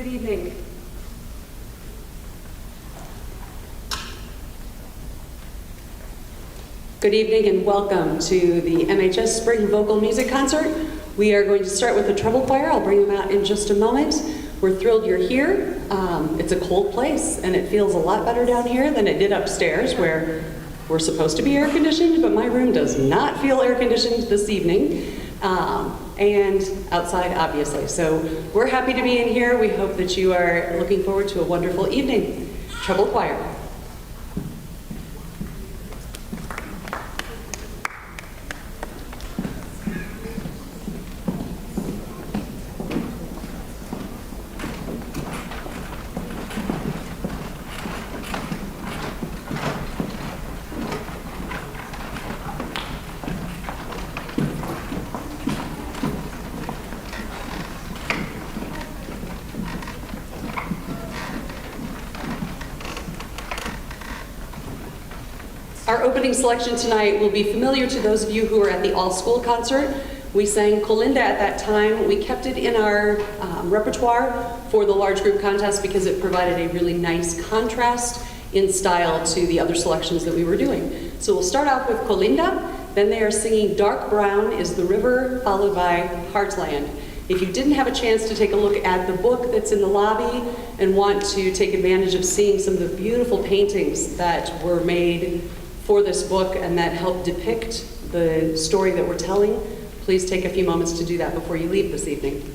Good evening. Good evening and welcome to the MHS Spring Vocal Music Concert. We are going to start with the treble choir. I'll bring them out in just a moment. We're thrilled you're here. It's a cold place and it feels a lot better down here than it did upstairs where we're supposed to be air conditioned, but my room does not feel air conditioned this evening. And outside, obviously. So we're happy to be in here. We hope that you are looking forward to a wonderful evening. Treble choir. Our opening selection tonight will be familiar to those of you who were at the all-school concert. We sang Colinda at that time. We kept it in our repertoire for the large group contest because it provided a really nice contrast in style to the other selections that we were doing. So we'll start off with Colinda, then they are singing Dark Brown is the River, followed by Heartland. If you didn't have a chance to take a look at the book that's in the lobby and want to take advantage of seeing some of the beautiful paintings that were made for this book and that help depict the story that we're telling, please take a few moments to do that before you leave this evening.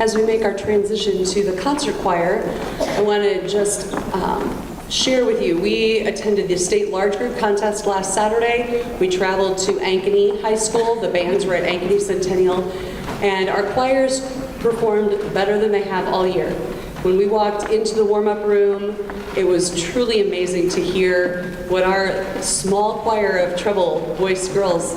as we make our transition to the concert choir, I want to just share with you, we attended the state large group contest last Saturday. We traveled to Ankeny High School. The bands were at Ankeny Centennial, and our choirs performed better than they have all year. When we walked into the warm-up room, it was truly amazing to hear what our small choir of treble voice girls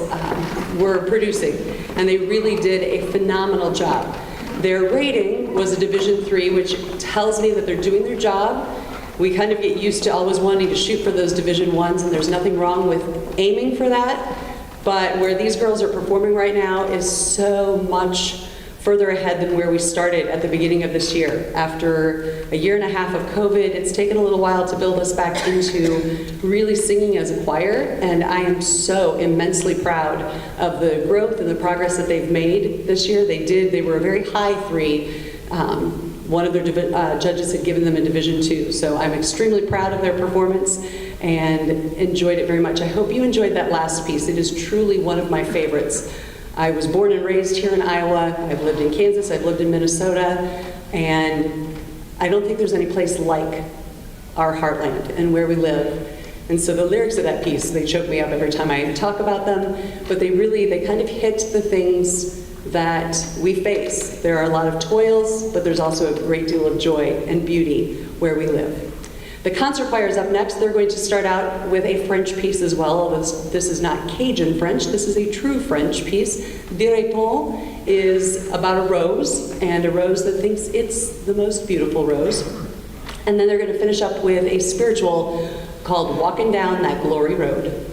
were producing, and they really did a phenomenal job. Their rating was a Division III, which tells me that they're doing their job. We kind of get used to always wanting to shoot for those Division Is, and there's nothing wrong with aiming for that. But where these girls are performing right now is so much further ahead than where we started at the beginning of this year. After a year and a half of COVID, it's taken a little while to build us back into really singing as a choir, and I am so immensely proud of the growth and the progress that they've made this year. They were a very high 3. One of their judges had given them a Division II, so I'm extremely proud of their performance and enjoyed it very much. I hope you enjoyed that last piece. It is truly one of my favorites. I was born and raised here in Iowa. I've lived in Kansas, I've lived in Minnesota, and I don't think there's any place like our heartland and where we live. And so the lyrics of that piece, they choke me up every time I talk about them, but they kind of hit the things that we face. There are a lot of toils, but there's also a great deal of joy and beauty where we live. The concert choir is up next. They're going to start out with a French piece as well, although this is not Cajun French. This is a true French piece. Direpon is about a rose, and a rose that thinks it's the most beautiful rose. And then they're going to finish up with a spiritual called Walking Down That Glory Road.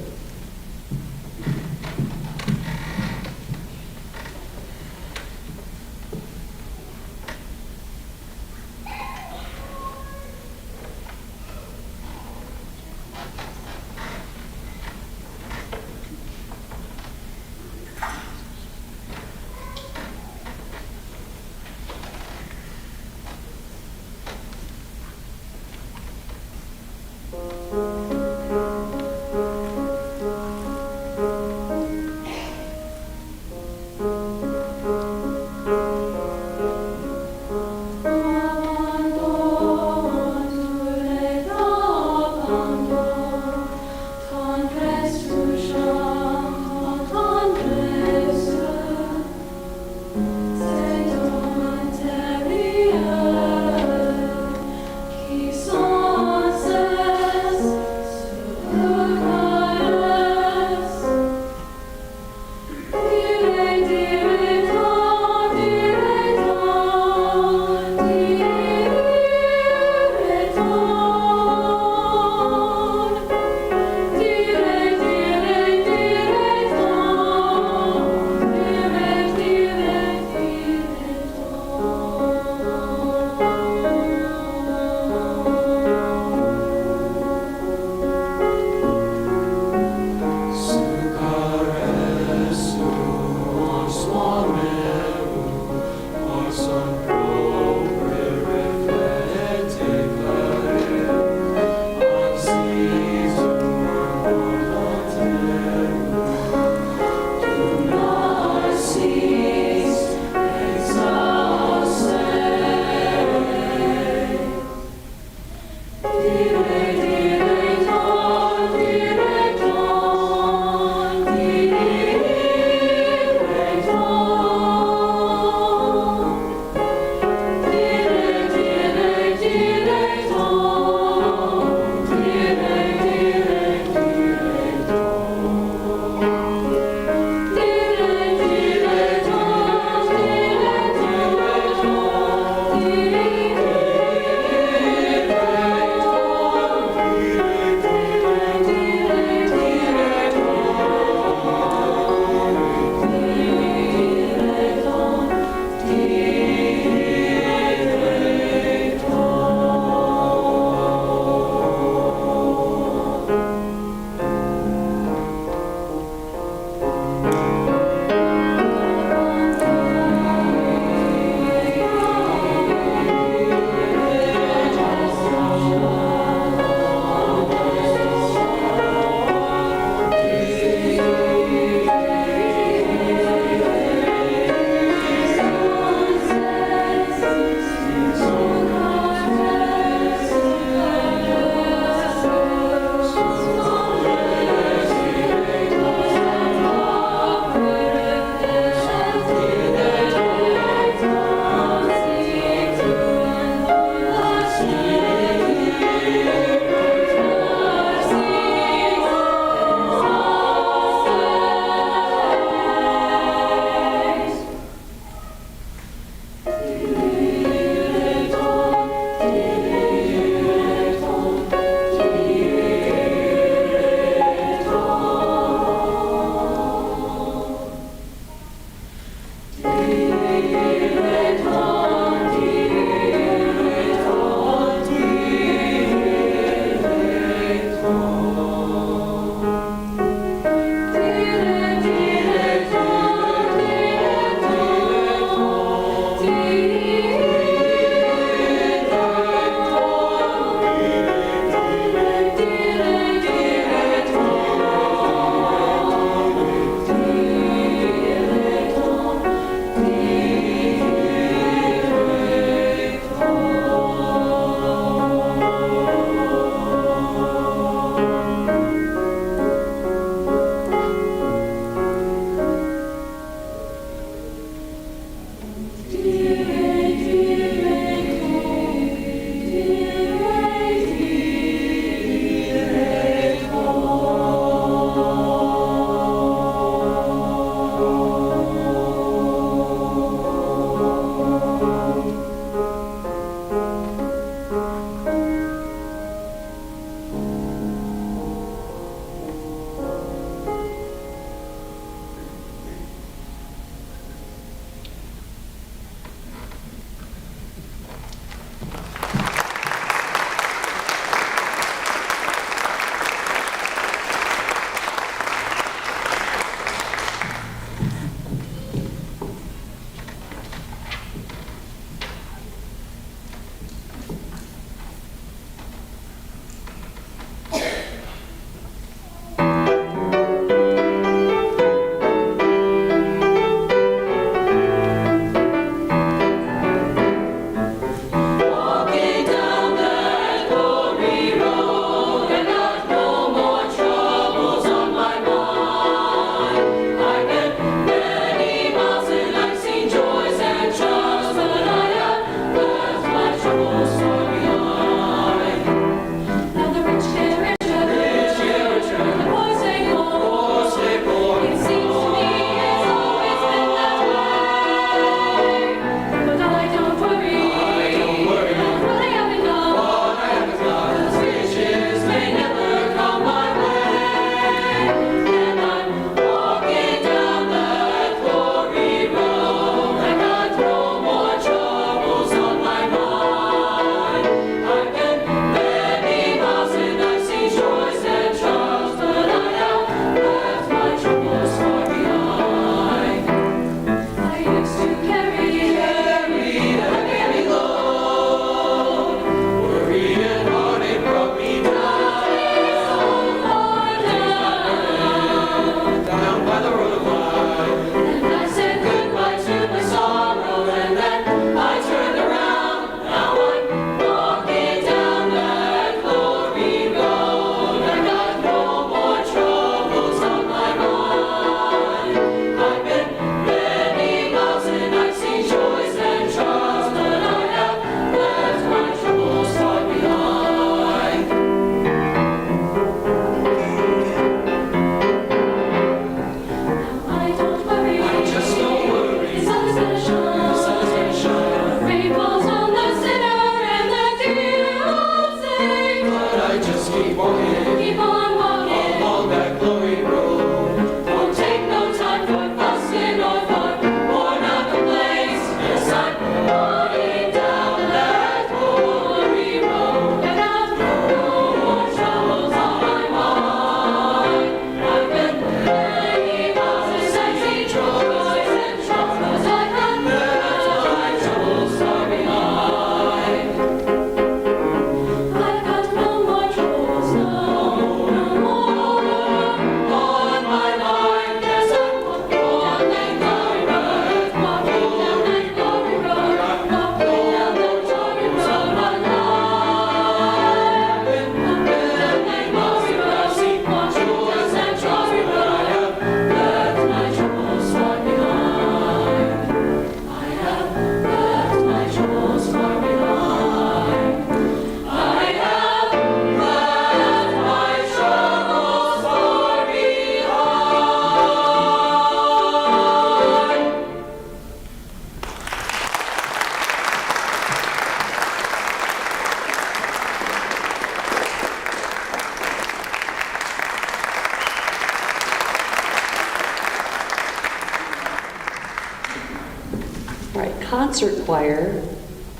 concert choir,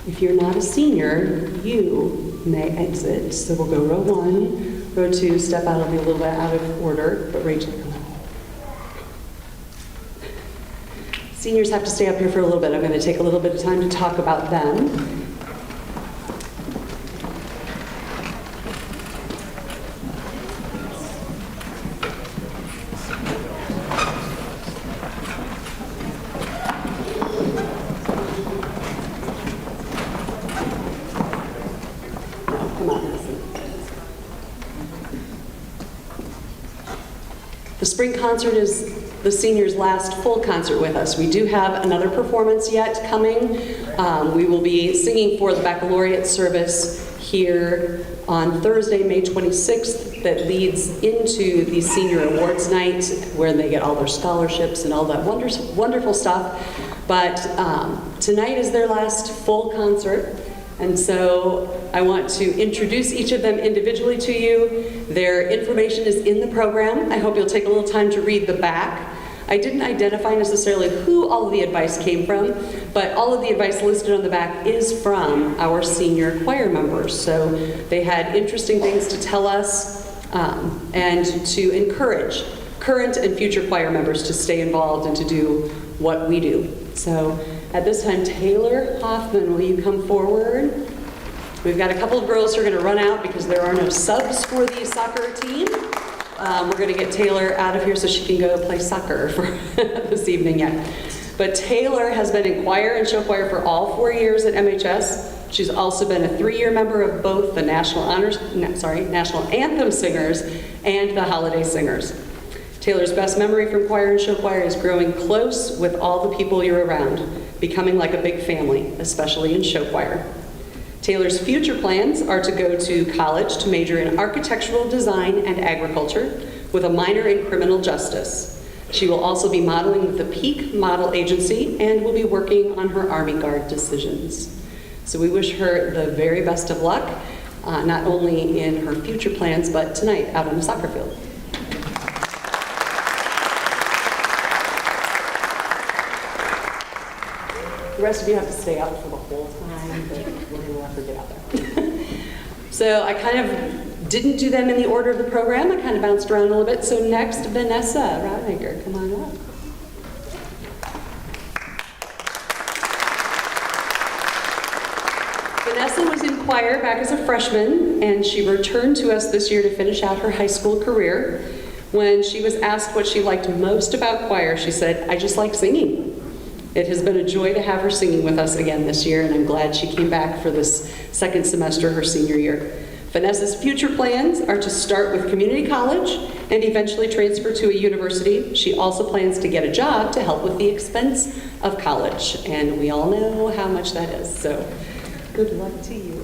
if you're not a senior, you may exit. So we'll go row 1, row 2, step out. It'll be a little bit out of order, but Rachel, come on. Seniors have to stay up here for a little bit. I'm going to take a little bit of time to talk about them. The spring concert is the seniors' last full concert with us. We do have another performance yet coming. We will be singing for the baccalaureate service here on Thursday, May 26th, that leads into the senior awards night where they get all their scholarships and all that wonderful stuff. But tonight is their last full concert. And so I want to introduce each of them individually to you. Their information is in the program. I hope you'll take a little time to read the back. I didn't identify necessarily who all of the advice came from, but all of the advice listed on the back is from our senior choir members. So they had interesting things to tell us and to encourage current and future choir members to stay involved and to do what we do. So at this time, Taylor Hoffman, will you come forward? We've got a couple of girls who are going to run out because there are no subs for the soccer team. We're going to get Taylor out of here so she can go play soccer for this evening yet. But Taylor has been in choir and show choir for all 4 years at MHS. She's also been a 3-year member of both the National Anthem Singers and the Holiday Singers. Taylor's best memory from choir and show choir is growing close with all the people you're around, becoming like a big family, especially in show choir. Taylor's future plans are to go to college to major in architectural design and agriculture with a minor in criminal justice. She will also be modeling with the Peak Model Agency and will be working on her Army Guard decisions. So we wish her the very best of luck, not only in her future plans, but tonight out on the soccer field. The rest of you have to stay up for the whole time, but we're going to let her get out there. So I kind of didn't do them in the order of the program. I kind of bounced around a little bit. So next, Vanessa Rodmaker, come on up. Vanessa was in choir back as a freshman, and she returned to us this year to finish out her high school career. When she was asked what she liked most about choir, she said, "I just like singing." It has been a joy to have her singing with us again this year, and I'm glad she came back for this second semester, her senior year. Vanessa's future plans are to start with community college and eventually transfer to a university. She also plans to get a job to help with the expense of college, and we all know how much that is, so good luck to you.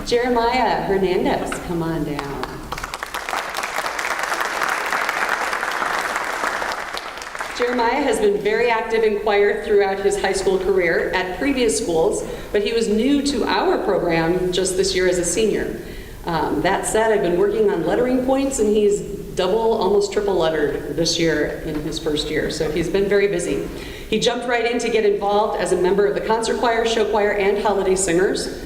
Jeremiah Hernandez, come on down. Jeremiah has been very active in choir throughout his high school career at previous schools, but he was new to our program just this year as a senior. That said, I've been working on lettering points, and he's double, almost triple lettered this year in his first year, so he's been very busy. He jumped right in to get involved as a member of the concert choir, show choir, and holiday singers.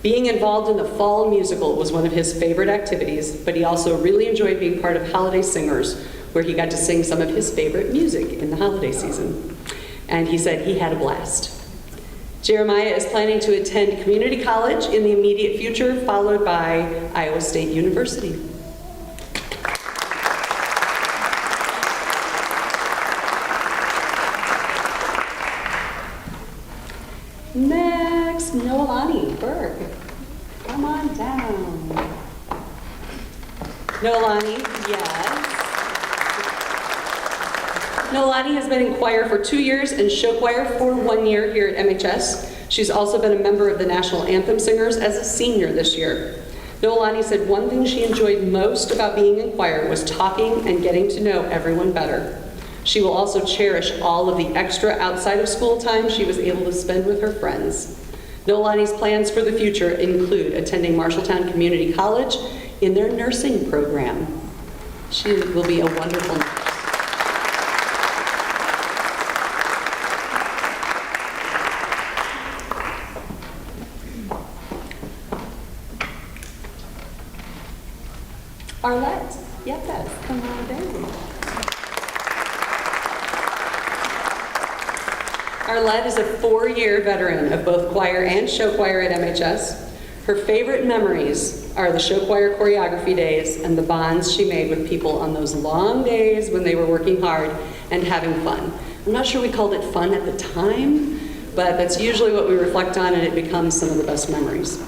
Being involved in the fall musical was one of his favorite activities, but he also really enjoyed being part of Holiday Singers, where he got to sing some of his favorite music in the holiday season. And he said he had a blast. Jeremiah is planning to attend community college in the immediate future, followed by Iowa State University. Next, Noelani Berg. Come on down. Noelani, yes. Noelani has been in choir for 2 years and show choir for 1 year here at MHS. She's also been a member of the National Anthem Singers as a senior this year. Noelani said one thing she enjoyed most about being in choir was talking and getting to know everyone better. She will also cherish all of the extra outside of school time she was able to spend with her friends. Noelani's plans for the future include attending Marshalltown Community College in their nursing program. She will be a wonderful nurse. Arlette, yes, come on down. Arlette is a 4-year veteran of both choir and show choir at MHS. Her favorite memories are the show choir choreography days and the bonds she made with people on those long days when they were working hard and having fun. I'm not sure we called it fun at the time, but that's usually what we reflect on, and it becomes some of the best memories.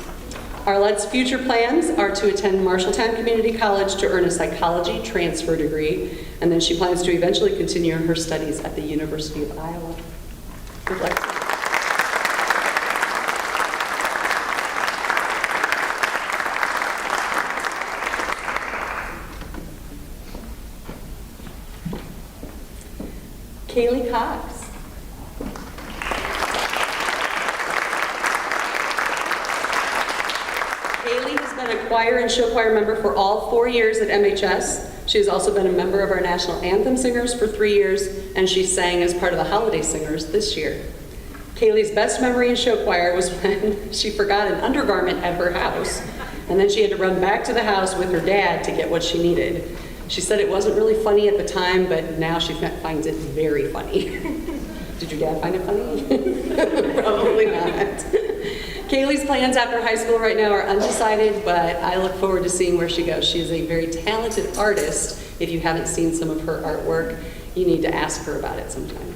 Arlette's future plans are to attend Marshalltown Community College to earn a psychology transfer degree, and then she plans to eventually continue her studies at the University of Iowa. Good luck. Kaylee Cox. Kaylee has been a choir and show choir member for all 4 years at MHS. She has also been a member of our National Anthem Singers for 3 years, and she sang as part of the Holiday Singers this year. Kaylee's best memory in show choir was when she forgot an undergarment at her house, and then she had to run back to the house with her dad to get what she needed. She said it wasn't really funny at the time, but now she finds it very funny. Did your dad find it funny? Probably not. Kaylee's plans after high school right now are undecided, but I look forward to seeing where she goes. She is a very talented artist. If you haven't seen some of her artwork, you need to ask her about it sometime.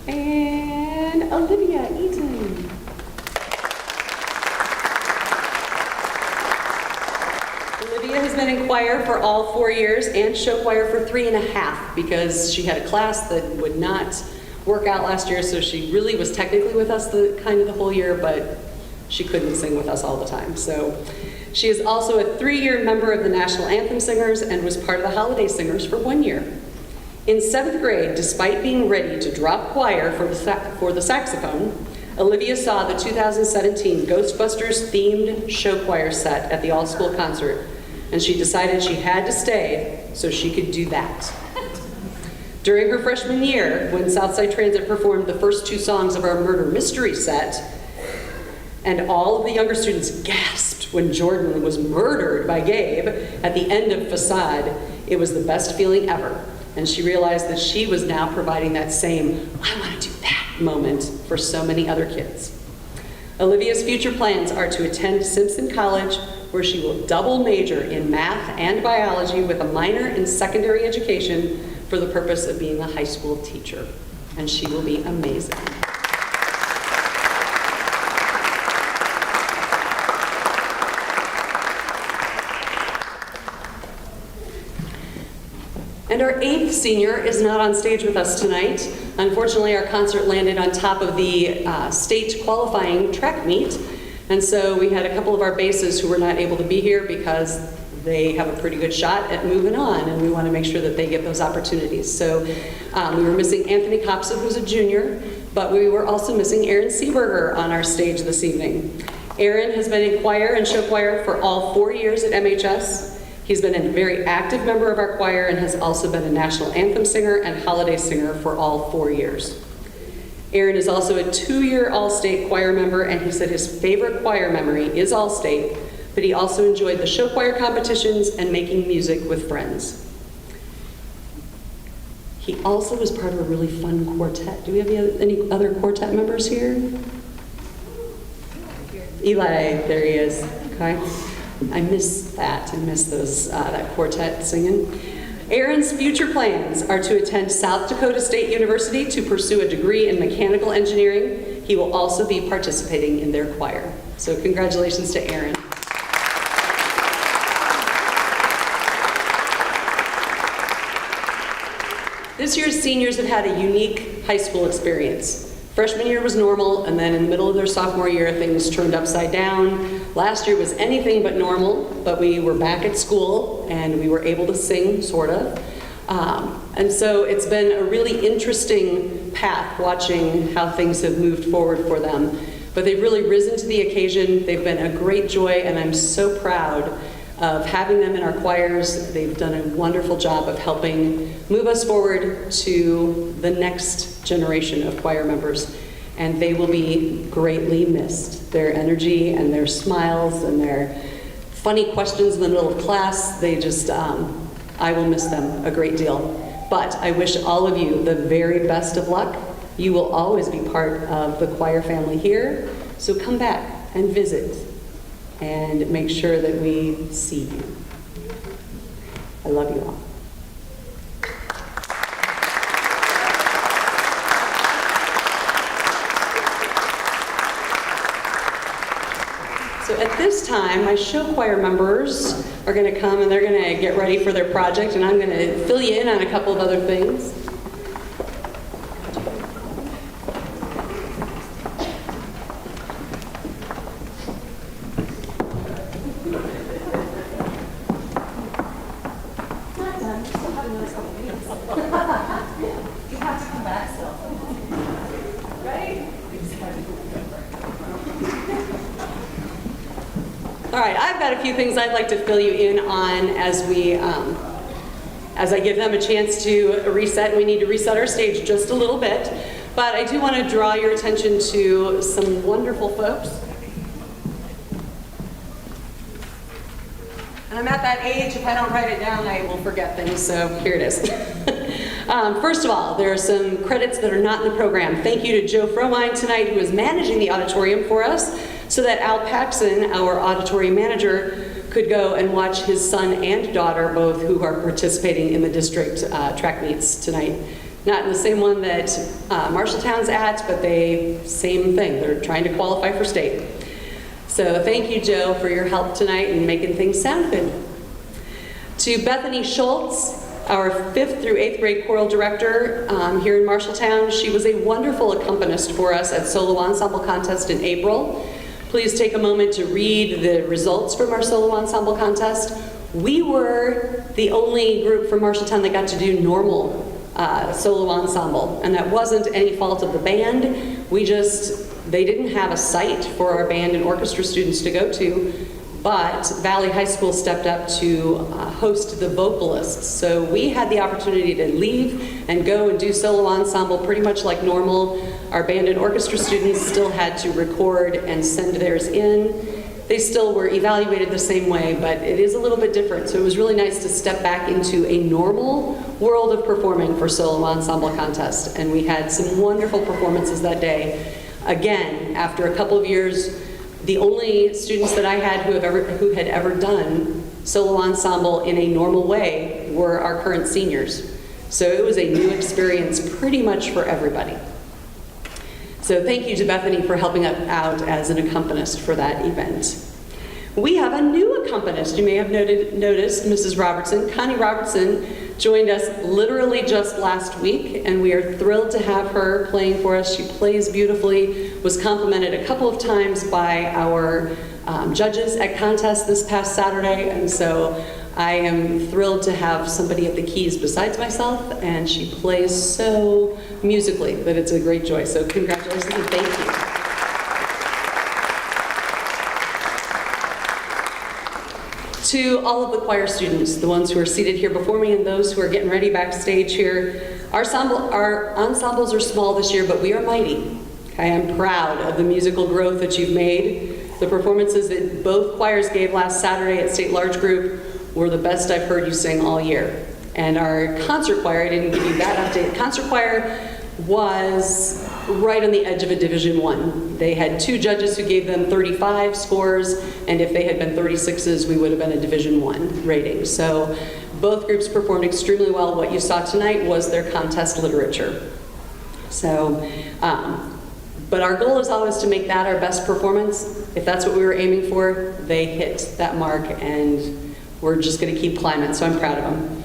And Olivia Eaton. Olivia has been in choir for all 4 years and show choir for 3.5 because she had a class that would not work out last year, so she really was technically with us the whole year, but she couldn't sing with us all the time. So she is also a 3-year member of the National Anthem Singers and was part of the Holiday Singers for 1 year. In 7th grade, despite being ready to drop choir for the saxophone, Olivia saw the 2017 Ghostbusters themed show choir set at the all-school concert, and she decided she had to stay so she could do that. During her freshman year, when Southside Transit performed the first 2 songs of our murder mystery set, and all of the younger students gasped when Jordan was murdered by Gabe at the end of Facade, it was the best feeling ever. And she realized that she was now providing that same, I want to do that moment for so many other kids. Olivia's future plans are to attend Simpson College, where she will double major in math and biology with a minor in secondary education for the purpose of being a high school teacher. And she will be amazing. And our 8th senior is not on stage with us tonight. Unfortunately, our concert landed on top of the state qualifying track meet. And so we had a couple of our basses who were not able to be here because they have a pretty good shot at moving on, and we want to make sure that they get those opportunities. So we were missing Anthony Kopsa, who's a junior, but we were also missing Aaron Seeberger on our stage this evening. Aaron has been in choir and show choir for all 4 years at MHS. He's been a very active member of our choir and has also been a national anthem singer and holiday singer for all 4 years. Aaron is also a 2-year All-State choir member, and he said his favorite choir memory is All-State, but he also enjoyed the show choir competitions and making music with friends. He also was part of a really fun quartet. Do we have any other quartet members here? Eli, there he is. Okay. I miss that. I miss those that quartet singing. Aaron's future plans are to attend South Dakota State University to pursue a degree in mechanical engineering. He will also be participating in their choir. So congratulations to Aaron. This year's seniors have had a unique high school experience. Freshman year was normal, and then in the middle of their sophomore year, things turned upside down. Last year was anything but normal, but we were back at school, and we were able to sing, sort of. And so it's been a really interesting path, watching how things have moved forward for them. But they've really risen to the occasion. They've been a great joy, and I'm so proud of having them in our choirs. They've done a wonderful job of helping move us forward to the next generation of choir members. And they will be greatly missed. Their energy and their smiles and their funny questions in the middle of class, they just, I will miss them a great deal. But I wish all of you the very best of luck. You will always be part of the choir family here, so come back and visit and make sure that we see you. I love you all. So at this time, my show choir members are going to come and they're going to get ready for their project, and I'm going to fill you in on a couple of other things. All right, I've got a few things I'd like to fill you in on as I give them a chance to reset. We need to reset our stage just a little bit, but I do want to draw your attention to some wonderful folks. And I'm at that age, if I don't write it down, I will forget things, so here it is. First of all, there are some credits that are not in the program. Thank you to Joe Fromine tonight, who is managing the auditorium for us, so that Al Paxson, our auditory manager, could go and watch his son and daughter, both who are participating in the district track meets tonight. Not in the same one that Marshalltown's at, but same thing. They're trying to qualify for state. So thank you, Joe, for your help tonight and making things sound good. To Bethany Schultz, our 5th through 8th grade choral director here in Marshalltown. She was a wonderful accompanist for us at Solo Ensemble Contest in April. Please take a moment to read the results from our Solo Ensemble Contest. We were the only group from Marshalltown that got to do normal solo ensemble, and that wasn't any fault of the band. They didn't have a site for our band and orchestra students to go to, but Valley High School stepped up to host the vocalists. So we had the opportunity to leave and go and do solo ensemble pretty much like normal. Our band and orchestra students still had to record and send theirs in. They still were evaluated the same way, but it is a little bit different. So it was really nice to step back into a normal world of performing for Solo Ensemble Contest. And we had some wonderful performances that day. Again, after a couple of years, the only students that I had who had ever done solo ensemble in a normal way were our current seniors. So it was a new experience pretty much for everybody. So thank you to Bethany for helping out as an accompanist for that event. We have a new accompanist. You may have noticed Mrs. Robertson. Connie Robertson joined us literally just last week, and we are thrilled to have her playing for us. She plays beautifully, was complimented a couple of times by our judges at contest this past Saturday, and so I am thrilled to have somebody at the keys besides myself, and she plays so musically that it's a great joy. So congratulations and thank you. To all of the choir students, the ones who are seated here before me and those who are getting ready backstage here, our ensembles are small this year, but we are mighty. Okay, I'm proud of the musical growth that you've made. The performances that both choirs gave last Saturday at State Large Group were the best I've heard you sing all year. And our concert choir, I didn't give you that update. Concert choir was right on the edge of a Division I. They had 2 judges who gave them 35 scores, and if they had been 36s, we would have been a Division I rating. So both groups performed extremely well. What you saw tonight was their contest literature. So, but our goal is always to make that our best performance. If that's what we were aiming for, they hit that mark, and we're just going to keep climbing, so I'm proud of them.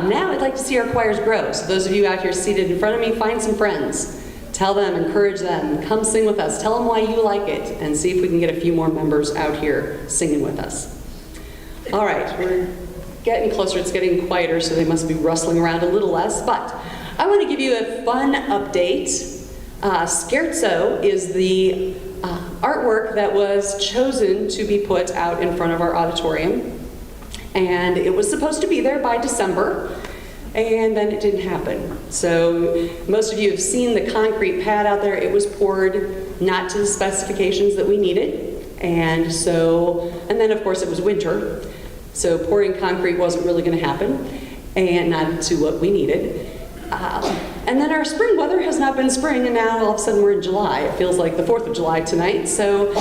Now I'd like to see our choirs grow. So those of you out here seated in front of me, find some friends. Tell them, encourage them, come sing with us. Tell them why you like it, and see if we can get a few more members out here singing with us. All right, we're getting closer. It's getting quieter, so they must be rustling around a little less. But I want to give you a fun update. Scherzo is the artwork that was chosen to be put out in front of our auditorium. And it was supposed to be there by December, and then it didn't happen. So most of you have seen the concrete pad out there. It was poured not to the specifications that we needed. And then of course it was winter. So pouring concrete wasn't really going to happen, and not to what we needed. And then our spring weather has not been spring, and now all of a sudden we're in July. It feels like the 4th of July tonight. So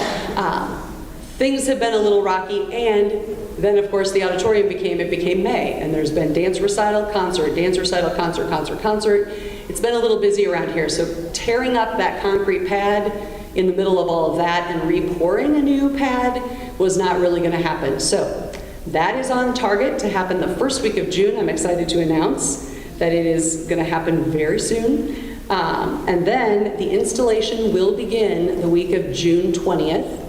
things have been a little rocky, and then of course the auditorium became May, and there's been dance recital, concert, dance recital, concert, concert, concert. It's been a little busy around here, so tearing up that concrete pad in the middle of all of that and re-pouring a new pad was not really going to happen. So that is on target to happen the first week of June. I'm excited to announce that it is going to happen very soon. And then the installation will begin the week of June 20th.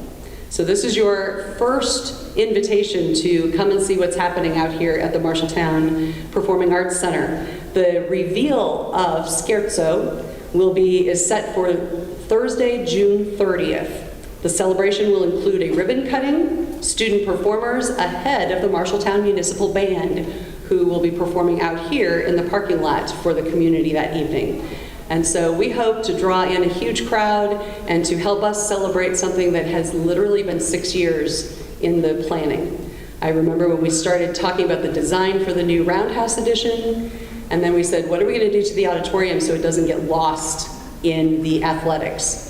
So this is your first invitation to come and see what's happening out here at the Marshalltown Performing Arts Center. The reveal of Scherzo is set for Thursday, June 30th. The celebration will include a ribbon cutting, student performers ahead of the Marshalltown Municipal Band, who will be performing out here in the parking lot for the community that evening. And so we hope to draw in a huge crowd and to help us celebrate something that has literally been 6 years in the planning. I remember when we started talking about the design for the new Roundhouse edition, and then we said, what are we going to do to the auditorium so it doesn't get lost in the athletics?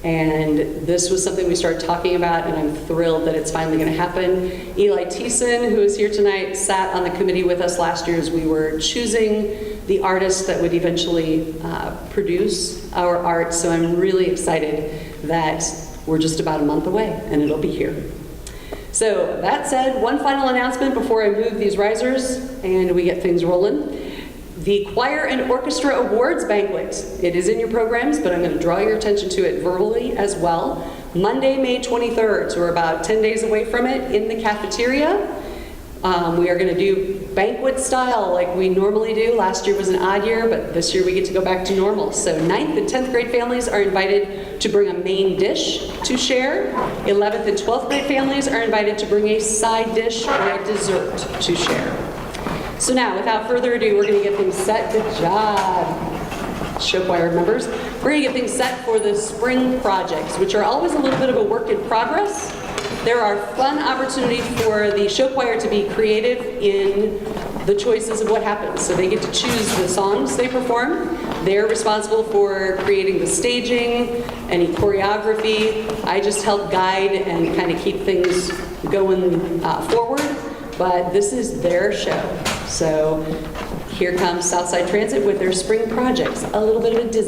And this was something we started talking about, and I'm thrilled that it's finally going to happen. Eli Thiessen, who is here tonight, sat on the committee with us last year as we were choosing the artist that would eventually produce our art. So I'm really excited that we're just about a month away, and it'll be here. So that said, one final announcement before I move these risers and we get things rolling. The Choir and Orchestra Awards Banquet. It is in your programs, but I'm going to draw your attention to it verbally as well. Monday, May 23rd, so we're about 10 days away from it, in the cafeteria. We are going to do banquet style like we normally do. Last year was an odd year, but this year we get to go back to normal. So 9th and 10th grade families are invited to bring a main dish to share. 11th and 12th grade families are invited to bring a side dish or a dessert to share. So now, without further ado, we're going to get things set. Good job, show choir members. We're going to get things set for the spring projects, which are always a little bit of a work in progress. There are fun opportunities for the show choir to be creative in the choices of what happens. So they get to choose the songs they perform. They're responsible for creating the staging, any choreography. I just help guide and kind of keep things going forward. But this is their show. So here comes Southside Transit with their spring projects. A little bit of a Disney